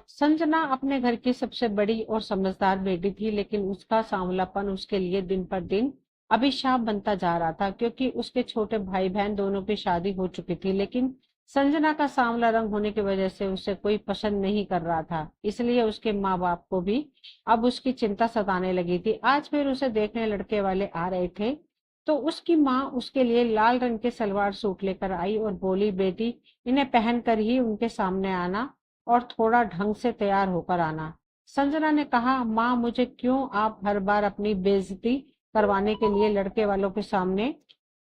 संजना अपने घर की सबसे बड़ी और समझदार बेटी थी, लेकिन उसका सांवलापन उसके लिए दिन पर दिन अभिशाप बनता जा रहा था, क्योंकि उसके छोटे भाई बहन दोनों की शादी हो चुकी थी। लेकिन संजना का सांवला रंग होने की वजह से उसे कोई पसंद नहीं कर रहा था, इसलिए उसके माँ बाप को भी अब उसकी चिंता सताने लगी थी। आज फिर उसे देखने लड़के वाले आ रहे थे, तो उसकी माँ उसके लिए लाल रंग के सलवार सूट लेकर आई और बोली, बेटी, इन्हें पहनकर ही उनके सामने आना और थोड़ा ढंग से तैयार होकर आना। संजना ने कहा, माँ, मुझे क्यों आप हर बार अपनी बेइज्जती करवाने के लिए लड़के वालों के सामने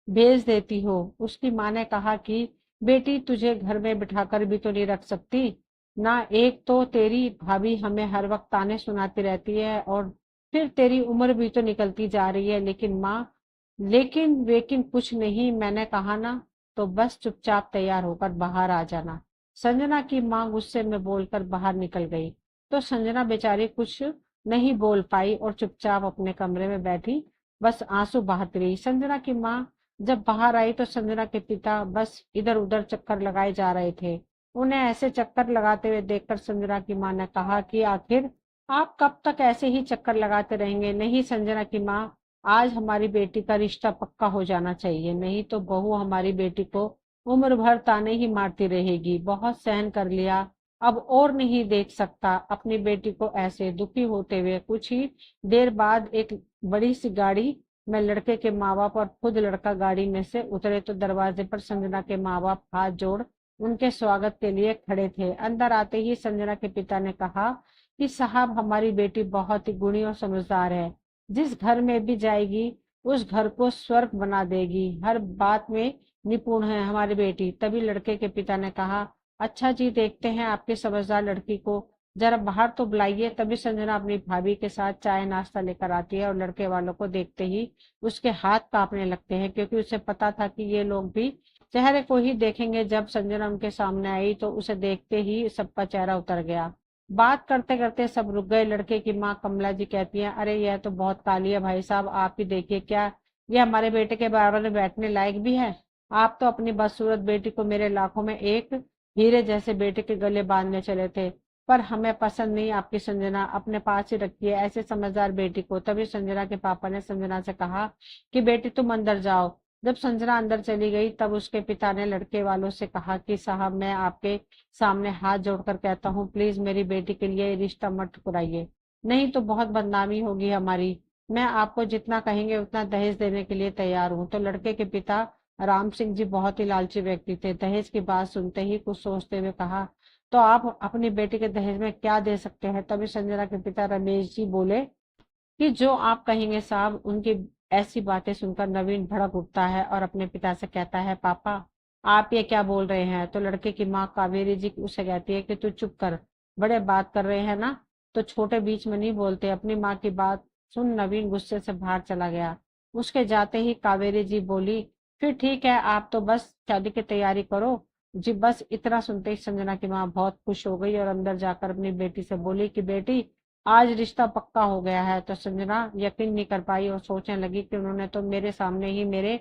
भेज देती हो? उसकी माँ ने कहा कि बेटी, तुझे घर में बिठाकर भी तो नहीं रख सकती ना। एक तो तेरी भाभी हमें हर वक्त ताने सुनाती रहती है, और फिर तेरी उम्र भी तो निकलती जा रही है। लेकिन माँ, लेकिन वेकिन कुछ नहीं, मैंने कहा ना, तो बस चुपचाप तैयार होकर बाहर आ जाना। संजना की माँ गुस्से में बोलकर बाहर निकल गई, तो संजना बेचारी कुछ नहीं बोल पाई और चुपचाप अपने कमरे में बैठी बस आंसू बहाती रही। संजना की माँ जब बाहर आई तो संजना के पिता बस इधर उधर चक्कर लगाए जा रहे थे। उन्हें ऐसे चक्कर लगाते हुए देखकर संजना की माँ ने कहा कि आखिर आप कब तक ऐसे ही चक्कर लगाते रहेंगे? नहीं संजना की माँ, आज हमारी बेटी का रिश्ता पक्का हो जाना चाहिए, नहीं तो बहू हमारी बेटी को उम्र भर ताने ही मारती रहेगी। बहुत सहन कर लिया, अब और नहीं देख सकता अपनी बेटी को ऐसे दुखी होते हुए। कुछ ही देर बाद एक बड़ी सी गाड़ी में लड़के के माँ बाप और खुद लड़का गाड़ी में से उतरे, तो दरवाजे पर संजना के माँ बाप हाथ जोड़ उनके स्वागत के लिए खड़े थे। अंदर आते ही संजना के पिता ने कहा कि साहब, हमारी बेटी बहुत ही गुणी और समझदार है, जिस घर में भी जाएगी उस घर को स्वर्ग बना देगी, हर बात में निपुण है हमारी बेटी। तभी लड़के के पिता ने कहा, अच्छा जी, देखते हैं आपकी समझदार लड़की को, जरा बाहर तो बुलाइए। तभी संजना अपनी भाभी के साथ चाय नाश्ता लेकर आती है और लड़के वालों को देखते ही उसके हाथ कांपने लगते हैं, क्योंकि उसे पता था कि ये लोग भी चेहरे को ही देखेंगे। जब संजना उनके सामने आई तो उसे देखते ही सबका चेहरा उतर गया। बात करते करते सब रुक गए। लड़के की माँ कमला जी कहती है, अरे यह तो बहुत काली है भाई साहब, आप ही देखिए, क्या ये हमारे बेटे के बराबर में बैठने लायक भी है? आप तो अपनी बदसूरत बेटी को मेरे लाखों में एक हीरे जैसे बेटे के गले बांधने चले थे, पर हमें पसंद नहीं आपकी संजना, अपने पास ही रखिए ऐसे समझदार बेटी को। तभी संजना के पापा ने संजना से कहा कि बेटी तुम अंदर जाओ। जब संजना अंदर चली गई तब उसके पिता ने लड़के वालों से कहा कि साहब, मैं आपके सामने हाथ जोड़कर कहता हूँ, प्लीज मेरी बेटी के लिए रिश्ता मत ठुकराइए, नहीं तो बहुत बदनामी होगी हमारी। मैं आपको जितना कहेंगे उतना दहेज देने के लिए तैयार हूँ। तो लड़के के पिता राम सिंह जी बहुत ही लालची व्यक्ति थे। दहेज की बात सुनते ही कुछ सोचते हुए कहा, तो आप अपनी बेटी के दहेज में क्या दे सकते हैं? तभी संजना के पिता रमेश जी बोले कि जो आप कहेंगे साहब। उनकी ऐसी बातें सुनकर नवीन भड़क उठता है और अपने पिता से कहता है, पापा, आप ये क्या बोल रहे हैं? तो लड़के की माँ कावेरी जी उसे कहती है कि तू चुप कर, बड़े बात कर रहे हैं ना, तो छोटे बीच में नहीं बोलते। अपनी माँ की बात सुन नवीन गुस्से से बाहर चला गया। उसके जाते ही कावेरी जी बोली, फिर ठीक है, आप तो बस शादी की तैयारी करो जी। बस इतना सुनते ही संजना की माँ बहुत खुश हो गई और अंदर जाकर अपनी बेटी से बोली कि बेटी, आज रिश्ता पक्का हो गया है। तो संजना यकीन नहीं कर पाई और सोचने लगी कि उन्होंने तो मेरे सामने ही मेरे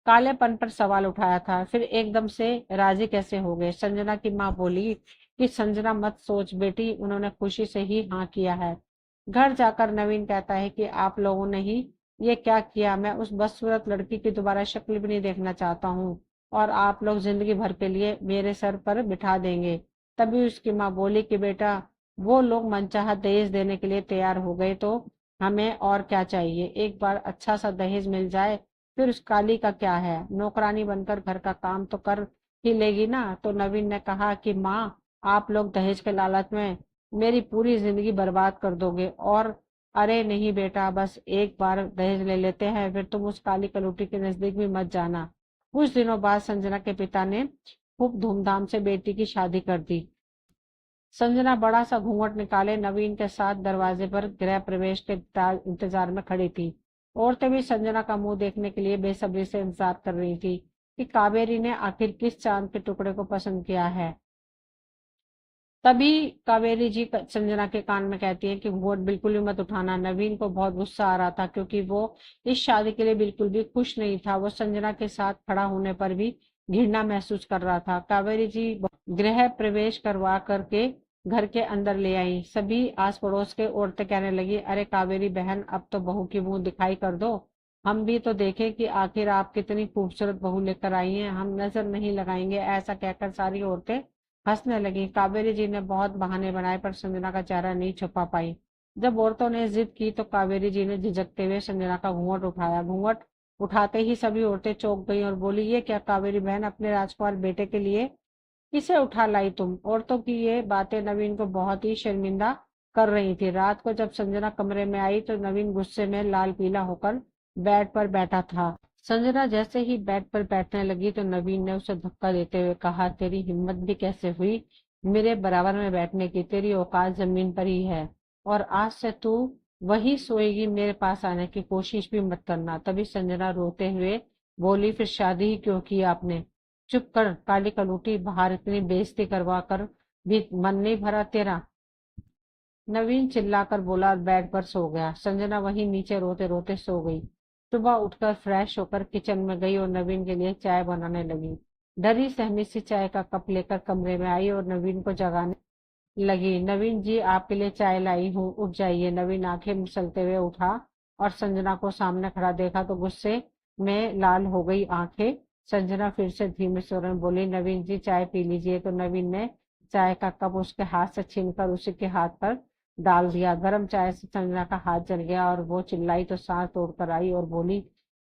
कालेपन पर सवाल उठाया था, फिर एकदम से राजी कैसे हो गए? संजना की माँ बोली कि संजना मत सोच बेटी, उन्होंने खुशी से ही हाँ किया है। घर जाकर नवीन कहता है कि आप लोगों ने ही ये क्या किया? मैं उस बदसूरत लड़की की दोबारा शक्ल भी नहीं देखना चाहता हूँ, और आप लोग जिंदगी भर के लिए मेरे सर पर बिठा देंगे। तभी उसकी माँ बोली कि बेटा, वो लोग मनचाहा दहेज देने के लिए तैयार हो गए तो हमें और क्या चाहिए? एक बार अच्छा सा दहेज मिल जाए, फिर उस काली का क्या है, नौकरानी बनकर घर का काम तो कर ही लेगी ना। तो नवीन ने कहा कि माँ, आप लोग दहेज के लालच में मेरी पूरी जिंदगी बर्बाद कर दोगे। और अरे नहीं बेटा, बस एक बार दहेज ले लेते हैं, फिर तुम उस काली कलूटी के नजदीक भी मत जाना। कुछ दिनों बाद संजना के पिता ने खूब धूमधाम से बेटी की शादी कर दी। संजना बड़ा सा घूंघट निकाले नवीन के साथ दरवाजे पर गृह प्रवेश के इंतजार में खड़ी थी। औरतें भी संजना का मुंह देखने के लिए बेसब्री से इंतजार कर रही थी कि कावेरी ने आखिर किस चांद के टुकड़े को पसंद किया है। तभी कावेरी जी संजना के कान में कहती है कि वोट बिल्कुल भी मत उठाना। नवीन को बहुत गुस्सा आ रहा था, क्योंकि वो इस शादी के लिए बिल्कुल भी खुश नहीं था। वो संजना के साथ खड़ा होने पर भी घृणा महसूस कर रहा था। कावेरी जी गृह प्रवेश करवा करके घर के अंदर ले आई। सभी आस पड़ोस के औरतें कहने लगी, अरे कावेरी बहन, अब तो बहू की मुंह दिखाई कर दो, हम भी तो देखें कि आखिर आप कितनी खूबसूरत बहू लेकर आई हैं, हम नजर नहीं लगाएंगे। ऐसा कहकर सारी औरतें हंसने लगी। कावेरी जी ने बहुत बहाने बनाए पर संजना का चेहरा नहीं छुपा पाई। जब औरतों ने जिद की तो कावेरी जी ने झिझकते हुए संजना का घूंघट उठाया। घूंघट उठाते ही सभी औरतें चौंक गईं और बोली, ये क्या कावेरी बहन, अपने राजकुमार बेटे के लिए किसे उठा लाई तुम? औरतों की ये बातें नवीन को बहुत ही शर्मिंदा कर रही थी। रात को जब संजना कमरे में आई तो नवीन गुस्से में लाल पीला होकर बेड पर बैठा था। संजना जैसे ही बेड पर बैठने लगी तो नवीन ने उसे धक्का देते हुए कहा, तेरी हिम्मत भी कैसे हुई मेरे बराबर में बैठने की? तेरी औकात जमीन पर ही है, और आज से तू वही सोएगी, मेरे पास आने की कोशिश भी मत करना। तभी संजना रोते हुए बोली, फिर शादी ही क्यों की आपने? चुप कर काली कलूटी, बाहर इतनी बेइज्जती करवा कर भी मन नहीं भरा तेरा? नवीन चिल्लाकर बोला और बेड पर सो गया। संजना वहीं नीचे रोते रोते सो गई। सुबह उठकर फ्रेश होकर किचन में गई और नवीन के लिए चाय बनाने लगी। डरी सहमी सी चाय का कप लेकर कमरे में आई और नवीन को जगाने लगी। नवीन जी, आपके लिए चाय लाई हूँ, उठ जाइए। नवीन आंखें मसलते हुए उठा और संजना को सामने खड़ा देखा तो गुस्से में लाल हो गई आंखें। संजना फिर से धीमे स्वर में बोली, नवीन जी चाय पी लीजिए। तो नवीन ने चाय का कप उसके हाथ से छीनकर उसी के हाथ पर डाल दिया। गर्म चाय से संजना का हाथ जल गया और वो चिल्लाई तो सांस तोड़कर आई और बोली,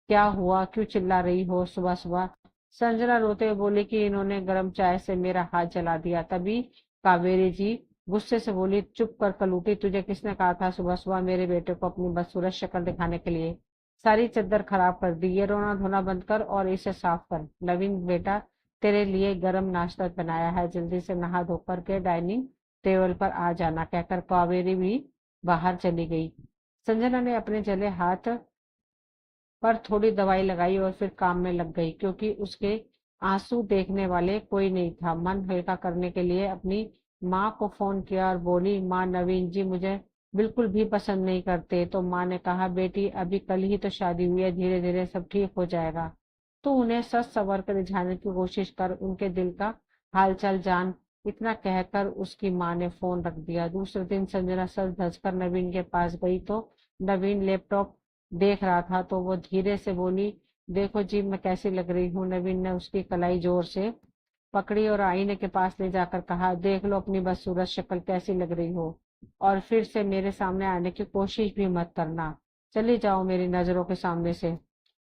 क्या हुआ, क्यों चिल्ला रही हो सुबह सुबह? संजना रोते हुए बोली कि इन्होंने गर्म चाय से मेरा हाथ जला दिया। तभी कावेरी जी गुस्से से बोली, चुप कर कलूटी, तुझे किसने कहा था सुबह सुबह मेरे बेटे को अपनी बदसूरत शक्ल दिखाने के लिए? सारी चद्दर खराब कर दी। ये रोना धोना बंद कर और इसे साफ कर। नवीन बेटा, तेरे लिए गरम नाश्ता बनाया है, जल्दी से नहा धोकर के डाइनिंग टेबल पर आ जाना, कहकर कावेरी भी बाहर चली गई। संजना ने अपने जले हाथ पर थोड़ी दवाई लगाई और फिर काम में लग गई, क्योंकि उसके आंसू देखने वाले कोई नहीं था। मन हल्का करने के लिए अपनी माँ को फोन किया और बोली, माँ, नवीन जी मुझे बिल्कुल भी पसंद नहीं करते। तो माँ ने कहा, बेटी अभी कल ही तो शादी हुई है, धीरे धीरे सब ठीक हो जाएगा। तो उन्हें सच सवर कर रिझाने की कोशिश कर उनके दिल का हालचाल जान। इतना कहकर उसकी माँ ने फोन रख दिया। दूसरे दिन संजना सज धज कर नवीन के पास गई तो नवीन लैपटॉप देख रहा था। तो वो धीरे से बोली, देखो जी मैं कैसी लग रही हूँ? नवीन ने उसकी कलाई जोर से पकड़ी और आईने के पास ले जाकर कहा, देख लो अपनी बदसूरत शक्ल कैसी लग रही हो, और फिर से मेरे सामने आने की कोशिश भी मत करना। चली जाओ मेरी नजरों के सामने से।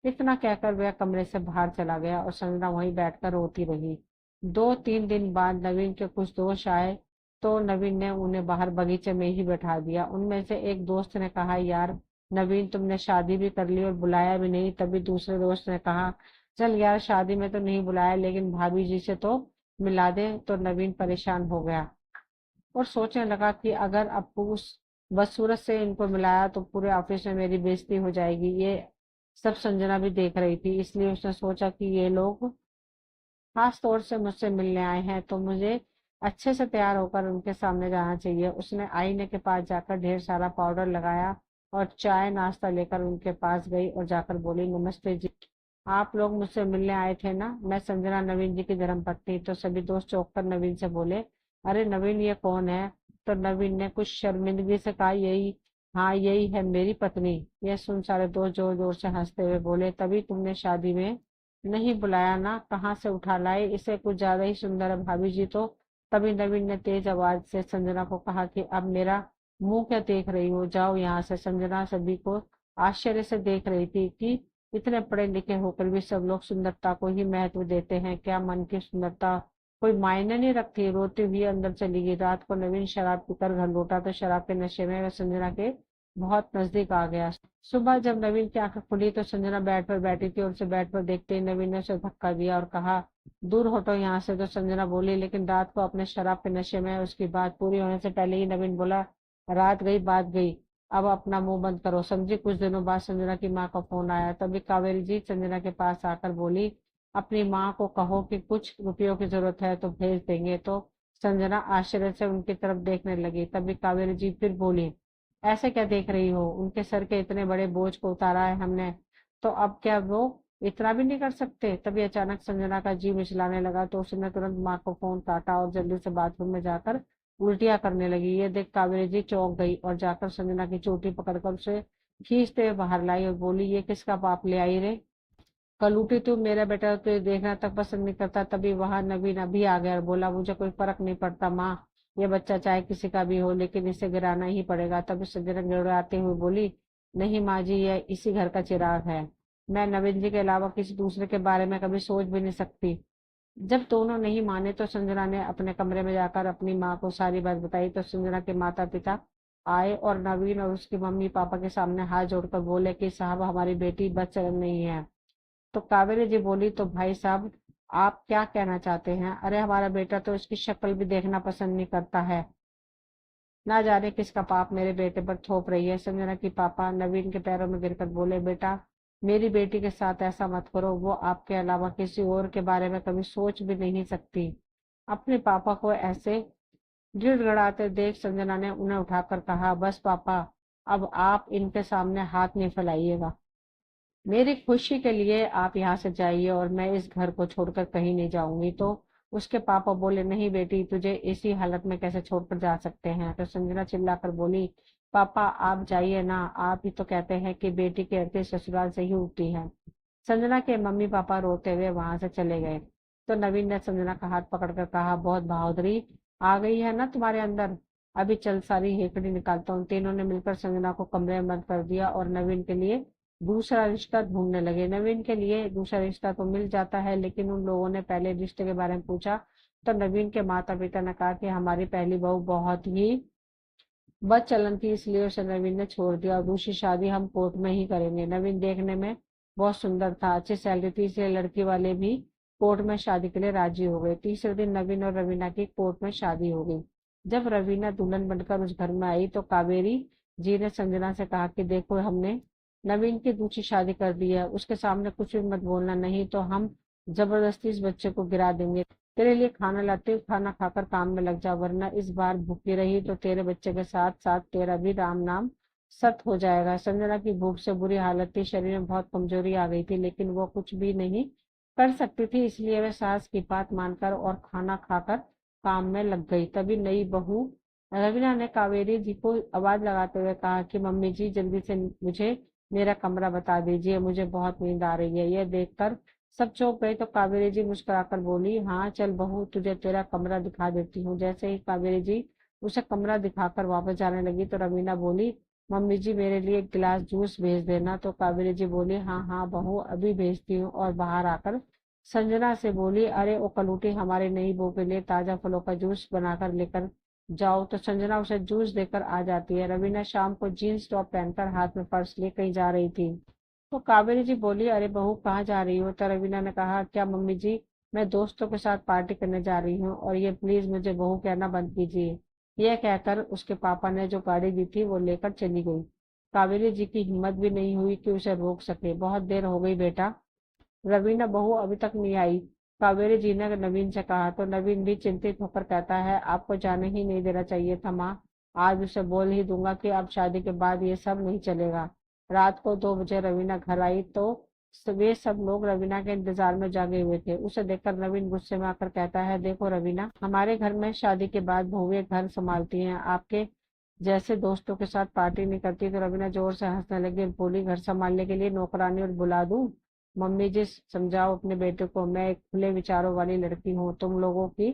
इतना कहकर वह कमरे से बाहर चला गया और संजना वहीं बैठकर रोती रही। 2-3 दिन बाद नवीन के कुछ दोस्त आए तो नवीन ने उन्हें बाहर बगीचे में ही बैठा दिया। उनमें से एक दोस्त ने कहा, यार नवीन, तुमने शादी भी कर ली और बुलाया भी नहीं। तभी दूसरे दोस्त ने कहा, चल यार, शादी में तो नहीं बुलाया लेकिन भाभी जी से तो मिला दे। तो नवीन परेशान हो गया और सोचने लगा कि अगर अब उस बदसूरत से इनको मिलाया तो पूरे ऑफिस में मेरी बेइज्जती हो जाएगी। ये सब संजना भी देख रही थी, इसलिए उसने सोचा कि ये लोग खास तौर से मुझसे मिलने आए हैं तो मुझे अच्छे से तैयार होकर उनके सामने जाना चाहिए। उसने आईने के पास जाकर ढेर सारा पाउडर लगाया और चाय नाश्ता लेकर उनके पास गई और जाकर बोली, नमस्ते जी, आप लोग मुझसे मिलने आए थे ना? मैं संजना, नवीन जी की धर्मपत्नी। तो सभी दोस्त चौंक कर नवीन से बोले, अरे नवीन, ये कौन है? तो नवीन ने कुछ शर्मिंदगी से कहा, यही, हाँ यही है मेरी पत्नी। यह सुन सारे दोस्त जोर जोर से हंसते हुए बोले, तभी तुमने शादी में नहीं बुलाया ना, कहाँ से उठा लाए इसे, कुछ ज्यादा ही सुंदर है भाभी जी तो। तभी नवीन ने तेज आवाज से संजना को कहा कि अब मेरा मुंह क्या देख रही हो, जाओ यहाँ से। संजना सभी को आश्चर्य से देख रही थी कि इतने पढ़े लिखे होकर भी सब लोग सुंदरता को ही महत्व देते हैं क्या? मन की सुंदरता कोई मायने नहीं रखती? रोती हुई अंदर चली गई। रात को नवीन शराब पीकर घर लौटा तो शराब के नशे में वह संजना के बहुत नजदीक आ गया। सुबह जब नवीन की आंखें खुली तो संजना बेड पर बैठी थी और उसे बेड पर देखते ही नवीन ने उसे धक्का दिया और कहा, दूर हटो यहाँ से। तो संजना बोली, लेकिन रात को अपने शराब के नशे में। उसकी बात पूरी होने से पहले ही नवीन बोला, रात गई बात गई, अब अपना मुंह बंद करो, समझी? कुछ दिनों बाद संजना की माँ का फोन आया। तभी कावेरी जी संजना के पास आकर बोली, अपनी माँ को कहो कि कुछ रुपयों की जरूरत है तो भेज देंगे। तो संजना आश्चर्य से उनकी तरफ देखने लगी। तभी कावेरी जी फिर बोली, ऐसे क्या देख रही हो? उनके सर के इतने बड़े बोझ को उतारा है हमने, तो अब क्या वो इतना भी नहीं कर सकते? तभी अचानक संजना का जी मिचलाने लगा तो उसने तुरंत माँ को फोन काटा और जल्दी से बाथरूम में जाकर उल्टियां करने लगी। ये देख कावेरी जी चौंक गई और जाकर संजना की चोटी पकड़कर उसे खींचते हुए बाहर लाई और बोली, ये किसका पाप ले आई रे? कलूटी, तू मेरा बेटा तुझे देखना तक पसंद नहीं करता। तभी वहां नवीन अभी आ गया और बोला, मुझे कोई फर्क नहीं पड़ता माँ, ये बच्चा चाहे किसी का भी हो लेकिन इसे गिराना ही पड़ेगा। तभी संजना गिड़गिड़ाते हुए बोली, नहीं माँ जी, ये इसी घर का चिराग है। मैं नवीन जी के अलावा किसी दूसरे के बारे में कभी सोच भी नहीं सकती। जब दोनों नहीं माने तो संजना ने अपने कमरे में जाकर अपनी माँ को सारी बात बताई। तो संजना के माता पिता आए और नवीन और उसकी मम्मी पापा के सामने हाथ जोड़कर बोले कि साहब, हमारी बेटी बस चलन नहीं है। तो कावेरी जी बोली, तो भाई साहब आप क्या कहना चाहते हैं? अरे हमारा बेटा तो इसकी शक्ल भी देखना पसंद नहीं करता है। ना जाने किसका पाप मेरे बेटे पर थोप रही है। संजना की पापा नवीन के पैरों में गिरकर बोले, बेटा मेरी बेटी के साथ ऐसा मत करो, वो आपके अलावा किसी और के बारे में कभी सोच भी नहीं सकती। अपने पापा को ऐसे गिड़गिड़ाते देख संजना ने उन्हें उठाकर कहा, बस पापा, अब आप इनके सामने हाथ नहीं फैलाइएगा। मेरी खुशी के लिए आप यहाँ से जाइए और मैं इस घर को छोड़कर कहीं नहीं जाऊंगी। तो उसके पापा बोले, नहीं बेटी, तुझे इसी हालत में कैसे छोड़कर जा सकते हैं? तो संजना चिल्लाकर बोली, पापा आप जाइए ना, आप ही तो कहते हैं कि बेटी की अर्थी ससुराल से ही उठती है। संजना के मम्मी पापा रोते हुए वहां से चले गए। तो नवीन ने संजना का हाथ पकड़कर कहा, बहुत बहादुरी आ गई है ना तुम्हारे अंदर, अभी चल सारी हेकड़ी निकालता हूँ। तीनों ने मिलकर संजना को कमरे में बंद कर दिया और नवीन के लिए दूसरा रिश्ता ढूंढने लगे। नवीन के लिए दूसरा रिश्ता तो मिल जाता है, लेकिन उन लोगों ने पहले रिश्ते के बारे में पूछा तो नवीन के माता पिता ने कहा कि हमारी पहली बहू बहुत ही बद चलन थी, इसलिए उसे नवीन ने छोड़ दिया और दूसरी शादी हम कोर्ट में ही करेंगे। नवीन देखने में बहुत सुंदर था, अच्छी सैलरी थी, इसलिए लड़की वाले भी कोर्ट में शादी के लिए राजी हो गए। तीसरे दिन नवीन और रवीना की कोर्ट में शादी हो गई। जब रवीना दुल्हन बनकर उस घर में आई तो कावेरी जी ने संजना से कहा कि देखो, हमने नवीन की दूसरी शादी कर दी है, उसके सामने कुछ भी मत बोलना, नहीं तो हम जबरदस्ती इस बच्चे को गिरा देंगे। तेरे लिए खाना लाते हुए खाना खाकर काम में लग जा, वरना इस बार भूखी रही तो तेरे बच्चे के साथ साथ तेरा भी राम नाम सत हो जाएगा। संजना की भूख से बुरी हालत थी, शरीर में बहुत कमजोरी आ गई थी, लेकिन वो कुछ भी नहीं कर सकती थी, इसलिए वह सास की बात मानकर और खाना खाकर काम में लग गई। तभी नई बहू रवीना ने कावेरी जी को आवाज लगाते हुए कहा कि मम्मी जी, जल्दी से मुझे मेरा कमरा बता दीजिए, मुझे बहुत नींद आ रही है। यह देखकर सब चौंक गए तो कावेरी जी मुस्कुराकर बोली, हाँ चल बहू, तुझे तेरा कमरा दिखा देती हूँ। जैसे ही कावेरी जी उसे कमरा दिखाकर वापस जाने लगी तो रवीना बोली, मम्मी जी मेरे लिए एक गिलास जूस भेज देना। तो कावेरी जी बोली, हाँ हाँ बहू, अभी भेजती हूँ। और बाहर आकर संजना से बोली, अरे ओ कलूटी, हमारी नई बहू के लिए ताजा फलों का जूस बनाकर लेकर जाओ। तो संजना उसे जूस देकर आ जाती है। रवीना शाम को जीन्स टॉप पहनकर हाथ में पर्स लिए कहीं जा रही थी। तो कावेरी जी बोली, अरे बहू कहाँ जा रही हो? तो रवीना ने कहा, क्या मम्मी जी, मैं दोस्तों के साथ पार्टी करने जा रही हूँ और ये प्लीज मुझे बहू कहना बंद कीजिए। यह कहकर उसके पापा ने जो गाड़ी दी थी वो लेकर चली गई। कावेरी जी की हिम्मत भी नहीं हुई कि उसे रोक सके। बहुत देर हो गई बेटा, रवीना बहू अभी तक नहीं आई, कावेरी जी ने नवीन से कहा। तो नवीन भी चिंतित होकर कहता है, आपको जाने ही नहीं देना चाहिए था माँ, आज उसे बोल ही दूंगा कि अब शादी के बाद ये सब नहीं चलेगा। रात को 2 बजे रवीना घर आई तो वे सब लोग रवीना के इंतजार में जागे हुए थे। उसे देखकर नवीन गुस्से में आकर कहता है, देखो रवीना, हमारे घर में शादी के बाद बहुएं घर संभालती हैं, आपके जैसे दोस्तों के साथ पार्टी नहीं करती। तो रवीना जोर से हंसने लगी और बोली, घर संभालने के लिए नौकरानी और बुला दूं? मम्मी जी समझाओ अपने बेटे को, मैं एक खुले विचारों वाली लड़की हूँ, तुम लोगों की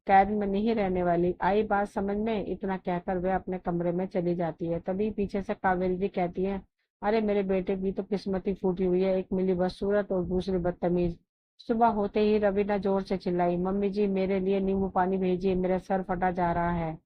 कैद में नहीं रहने वाली। आई बात समझ में? इतना कहकर वह अपने कमरे में चली जाती है। तभी पीछे से कावेरी जी कहती है, अरे मेरे बेटे की तो किस्मत ही फूटी हुई है, एक मिली बदसूरत और दूसरी बदतमीज। सुबह होते ही रवीना जोर से चिल्लाई, मम्मी जी मेरे लिए नींबू पानी भेजिए, मेरा सर फटा जा रहा है।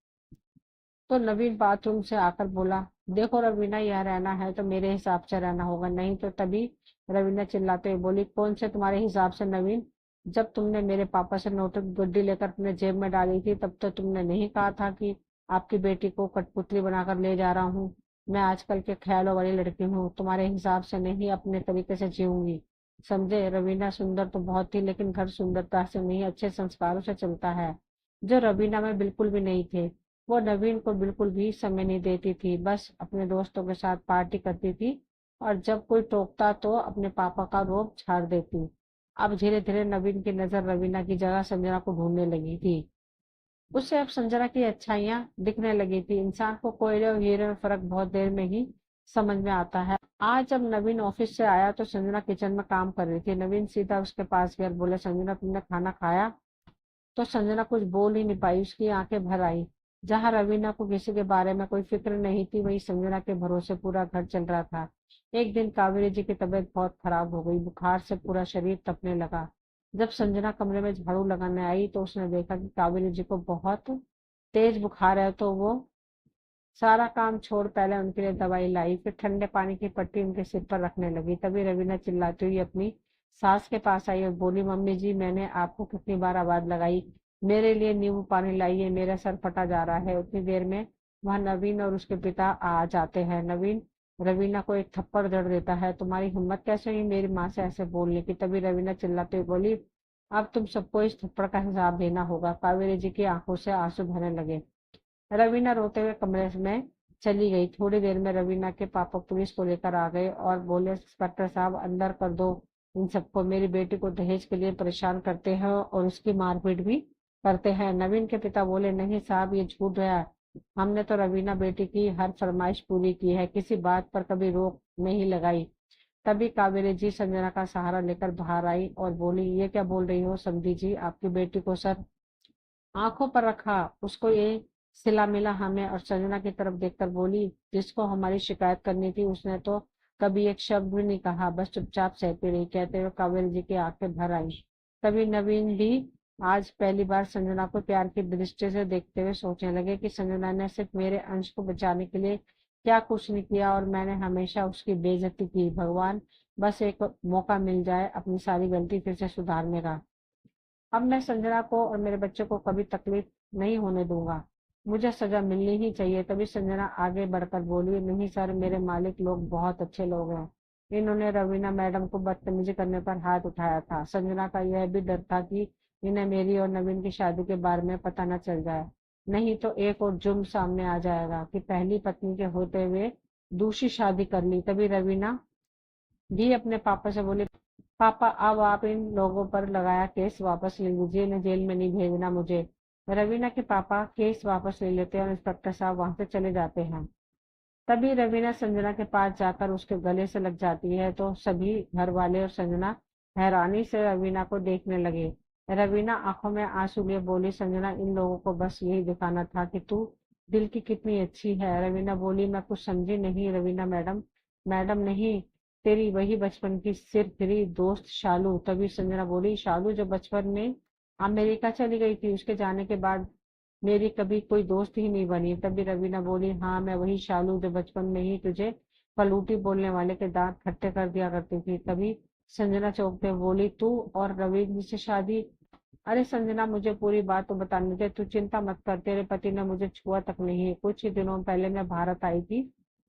तो नवीन बाथरूम से आकर बोला, देखो रवीना, यह रहना है तो मेरे हिसाब से रहना होगा, नहीं तो। तभी रवीना चिल्लाते हुए बोली, कौन से तुम्हारे हिसाब से नवीन? जब तुमने मेरे पापा से नोटों की गुड्डी लेकर अपने जेब में डाली थी तब तो तुमने नहीं कहा था कि आपकी बेटी को कठपुतली बनाकर ले जा रहा हूँ। मैं आजकल के ख्यालों वाली लड़की हूँ, तुम्हारे हिसाब से नहीं, अपने तरीके से जीऊंगी, समझे? रवीना सुंदर तो बहुत थी, लेकिन घर सुंदरता से नहीं, अच्छे संस्कारों से चलता है, जो रवीना में बिल्कुल भी नहीं थे। वो नवीन को बिल्कुल भी समय नहीं देती थी, बस अपने दोस्तों के साथ पार्टी करती थी और जब कोई टोकता तो अपने पापा का रोब झाड़ देती। अब धीरे धीरे नवीन की नजर रवीना की जगह संजना को ढूंढने लगी थी। उसे अब संजना की अच्छाइयां दिखने लगी थी। इंसान को कोयले और हीरे में फर्क बहुत देर में ही समझ में आता है। आज जब नवीन ऑफिस से आया तो संजना किचन में काम कर रही थी। नवीन सीधा उसके पास गया और बोले, संजना तुमने खाना खाया? तो संजना कुछ बोल ही नहीं पाई, उसकी आंखें भर आई। जहां रवीना को किसी के बारे में कोई फिक्र नहीं थी, वहीं संजना के भरोसे पूरा घर चल रहा था। एक दिन कावेरी जी की तबीयत बहुत खराब हो गई, बुखार से पूरा शरीर तपने लगा। जब संजना कमरे में झाड़ू लगाने आई तो उसने देखा कि कावेरी जी को बहुत तेज बुखार है, तो वो सारा काम छोड़ पहले उनके लिए दवाई लाई, फिर ठंडे पानी की पट्टी उनके सिर पर रखने लगी। तभी रवीना चिल्लाती हुई अपनी सास के पास आई और बोली, मम्मी जी मैंने आपको कितनी बार आवाज लगाई, मेरे लिए नींबू पानी लाइए, मेरा सर फटा जा रहा है। उतनी देर में वहां नवीन और उसके पिता आ जाते हैं। नवीन रवीना को एक थप्पड़ जड़ देता है, तुम्हारी हिम्मत कैसे हुई मेरी माँ से ऐसे बोलने की? तभी रवीना चिल्लाते हुए बोली, अब तुम सबको इस थप्पड़ का हिसाब देना होगा। कावेरी जी की आंखों से आंसू बहने लगे। रवीना रोते हुए कमरे में चली गई। थोड़ी देर में रवीना के पापा पुलिस को लेकर आ गए और बोले, इंस्पेक्टर साहब अंदर कर दो इन सबको, मेरी बेटी को दहेज के लिए परेशान करते हैं और उसकी मारपीट भी करते हैं। नवीन के पिता बोले, नहीं साहब ये झूठ है, हमने तो रवीना बेटी की हर फरमाइश पूरी की है, किसी बात पर कभी रोक नहीं लगाई। तभी कावेरी जी संजना का सहारा लेकर बाहर आई और बोली, ये क्या बोल रही हो समधी जी, आपकी बेटी को सर आंखों पर रखा, उसको ये सिला मिला हमें? और संजना की तरफ देखकर बोली, जिसको हमारी शिकायत करनी थी उसने तो कभी एक शब्द भी नहीं कहा, बस चुपचाप सहती रही। कहते हुए कावेरी जी की आंखें भर आई। तभी नवीन भी आज पहली बार संजना को प्यार की दृष्टि से देखते हुए सोचने लगे कि संजना ने सिर्फ मेरे अंश को बचाने के लिए क्या कुछ नहीं किया और मैंने हमेशा उसकी बेइज्जती की। भगवान बस एक मौका मिल जाए अपनी सारी गलती फिर से सुधारने का। अब मैं संजना को और मेरे बच्चे को कभी तकलीफ नहीं होने दूंगा, मुझे सजा मिलनी ही चाहिए। तभी संजना आगे बढ़कर बोली, नहीं सर, मेरे मालिक लोग बहुत अच्छे लोग हैं, इन्होंने रवीना मैडम को बदतमीजी करने पर हाथ उठाया था। संजना का यह भी डर था कि इन्हें मेरी और नवीन की शादी के बारे में पता न चल जाए, नहीं तो एक और जुर्म सामने आ जाएगा कि पहली पत्नी के होते हुए दूसरी शादी कर ली। तभी रवीना भी अपने पापा से बोली, पापा अब आप इन लोगों पर लगाया केस वापस ले लीजिए, इन्हें जेल में नहीं भेजना मुझे। रवीना के पापा केस वापस ले लेते हैं और इंस्पेक्टर साहब वहां से चले जाते हैं। तभी रवीना संजना के पास जाकर उसके गले से लग जाती है तो सभी घर वाले और संजना हैरानी से रवीना को देखने लगे। रवीना आंखों में आंसू लिए बोली, संजना इन लोगों को बस यही दिखाना था कि तू दिल की कितनी अच्छी है। रवीना बोली, मैं कुछ समझी नहीं रवीना मैडम। मैडम नहीं, तेरी वही बचपन की सिर फिरी दोस्त शालू। तभी संजना बोली, शालू जो बचपन में अमेरिका चली गई थी, उसके जाने के बाद मेरी कभी कोई दोस्त ही नहीं बनी। तभी रवीना बोली, हाँ मैं वही शालू जो बचपन में ही तुझे पलूटी बोलने वाले के दांत खट्टे कर दिया करती थी। तभी संजना चौंकते हुए बोली, तू और रवि से शादी? अरे संजना, मुझे पूरी बात तो बताने दे, तू चिंता मत कर, तेरे पति ने मुझे छुआ तक नहीं। कुछ ही दिनों पहले मैं भारत आई थी,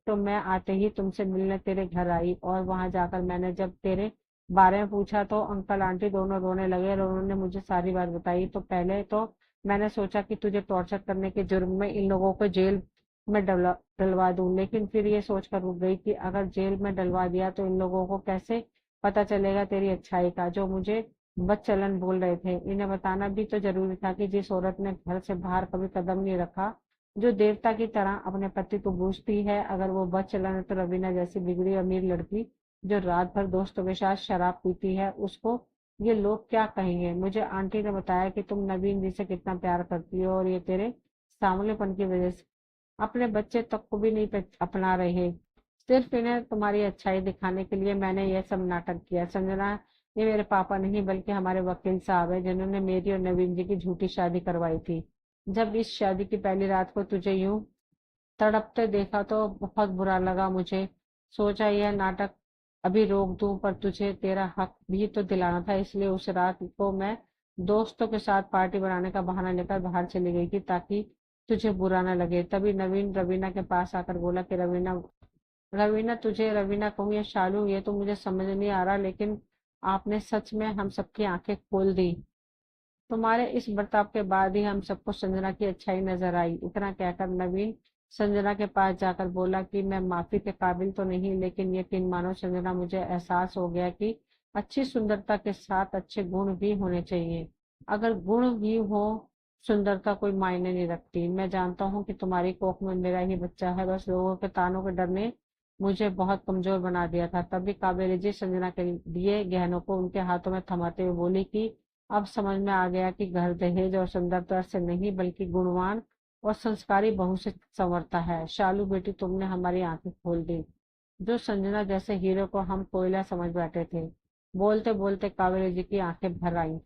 तो मैं आते ही तुमसे मिलने तेरे घर आई और वहां जाकर मैंने जब तेरे बारे में पूछा तो अंकल आंटी दोनों रोने लगे और उन्होंने मुझे सारी बात बताई। तो पहले तो मैंने सोचा कि तुझे टॉर्चर करने के जुर्म में इन लोगों को जेल में डलवा दूं, लेकिन फिर ये सोचकर रुक गई कि अगर जेल में डलवा दिया तो इन लोगों को कैसे पता चलेगा तेरी अच्छाई का, जो मुझे बदचलन बोल रहे थे। इन्हें बताना भी तो जरूरी था कि जिस औरत ने घर से बाहर कभी कदम नहीं रखा, जो देवता की तरह अपने पति को पूजती है, अगर वो बदचलन है तो रवीना जैसी बिगड़ी अमीर लड़की जो रात भर दोस्तों के साथ शराब पीती है, उसको ये लोग क्या कहेंगे? मुझे आंटी ने बताया कि तुम नवीन जी से कितना प्यार करती हो और ये तेरे सांवलेपन की वजह से अपने बच्चे तक को भी नहीं अपना रहे। सिर्फ इन्हें तुम्हारी अच्छाई दिखाने के लिए मैंने यह सब नाटक किया। संजना, ये मेरे पापा नहीं बल्कि हमारे वकील साहब है, जिन्होंने मेरी और नवीन जी की झूठी शादी करवाई थी। जब इस शादी की पहली रात को तुझे यूं तड़पते देखा तो बहुत बुरा लगा मुझे। सोचा यह नाटक अभी रोक दूं, पर तुझे तेरा हक भी तो दिलाना था, इसलिए उस रात को मैं दोस्तों के साथ पार्टी बनाने का बहाना लेकर बाहर चली गई थी ताकि तुझे बुरा ना लगे। तभी नवीन रवीना के पास आकर बोला कि रवीना, रवीना तुझे रवीना कहूँ या शालू ये तो मुझे समझ नहीं आ रहा, लेकिन आपने सच में हम सबकी आंखें खोल दी। तुम्हारे इस बर्ताव के बाद ही हम सबको संजना की अच्छाई नजर आई। इतना कहकर नवीन संजना के पास जाकर बोला कि मैं माफी के काबिल तो नहीं, लेकिन यकीन मानो संजना, मुझे एहसास हो गया कि अच्छी सुंदरता के साथ अच्छे गुण भी होने चाहिए। अगर गुण भी हो सुंदरता कोई मायने नहीं रखती। मैं जानता हूँ कि तुम्हारी कोख में मेरा ही बच्चा है, बस लोगों के तानों के डर ने मुझे बहुत कमजोर बना दिया था। तभी कावेरी जी संजना के दिए गहनों को उनके हाथों में थमाते हुए बोली कि अब समझ में आ गया कि घर दहेज और सुंदरता से नहीं बल्कि गुणवान और संस्कारी बहू से संवरता है। शालू बेटी, तुमने हमारी आंखें खोल दी। जो संजना जैसे हीरो को हम कोयला समझ बैठे थे। बोलते बोलते कावेरी जी की आंखें भर आईं।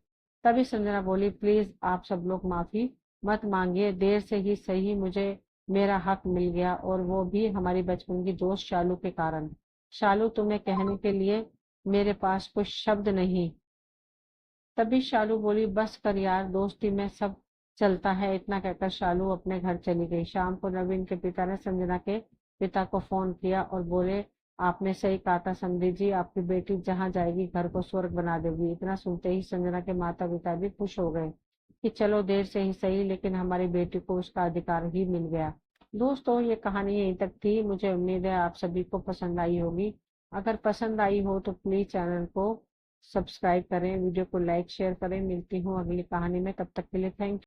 तभी संजना बोली, प्लीज आप सब लोग माफी मत मांगिए, देर से ही सही मुझे मेरा हक मिल गया, और वो भी हमारी बचपन की दोस्त शालू के कारण। शालू, तुम्हें कहने के लिए मेरे पास कुछ शब्द नहीं। तभी शालू बोली, बस कर यार, दोस्ती में सब चलता है। इतना कहकर शालू अपने घर चली गई। शाम को नवीन के पिता ने संजना के पिता को फोन किया और बोले, आपने सही कहा था समधी जी, आपकी बेटी जहाँ जाएगी घर को स्वर्ग बना देगी। इतना सुनते ही संजना के माता पिता भी खुश हो गए कि चलो देर से ही सही, लेकिन हमारी बेटी को उसका अधिकार ही मिल गया। दोस्तों, ये कहानी यहीं तक थी। मुझे उम्मीद है आप सभी को पसंद आई होगी। अगर पसंद आई हो तो प्लीज चैनल को सब्सक्राइब करें, वीडियो को लाइक शेयर करें। मिलती हूँ अगली कहानी में, तब तक के लिए थैंक यू।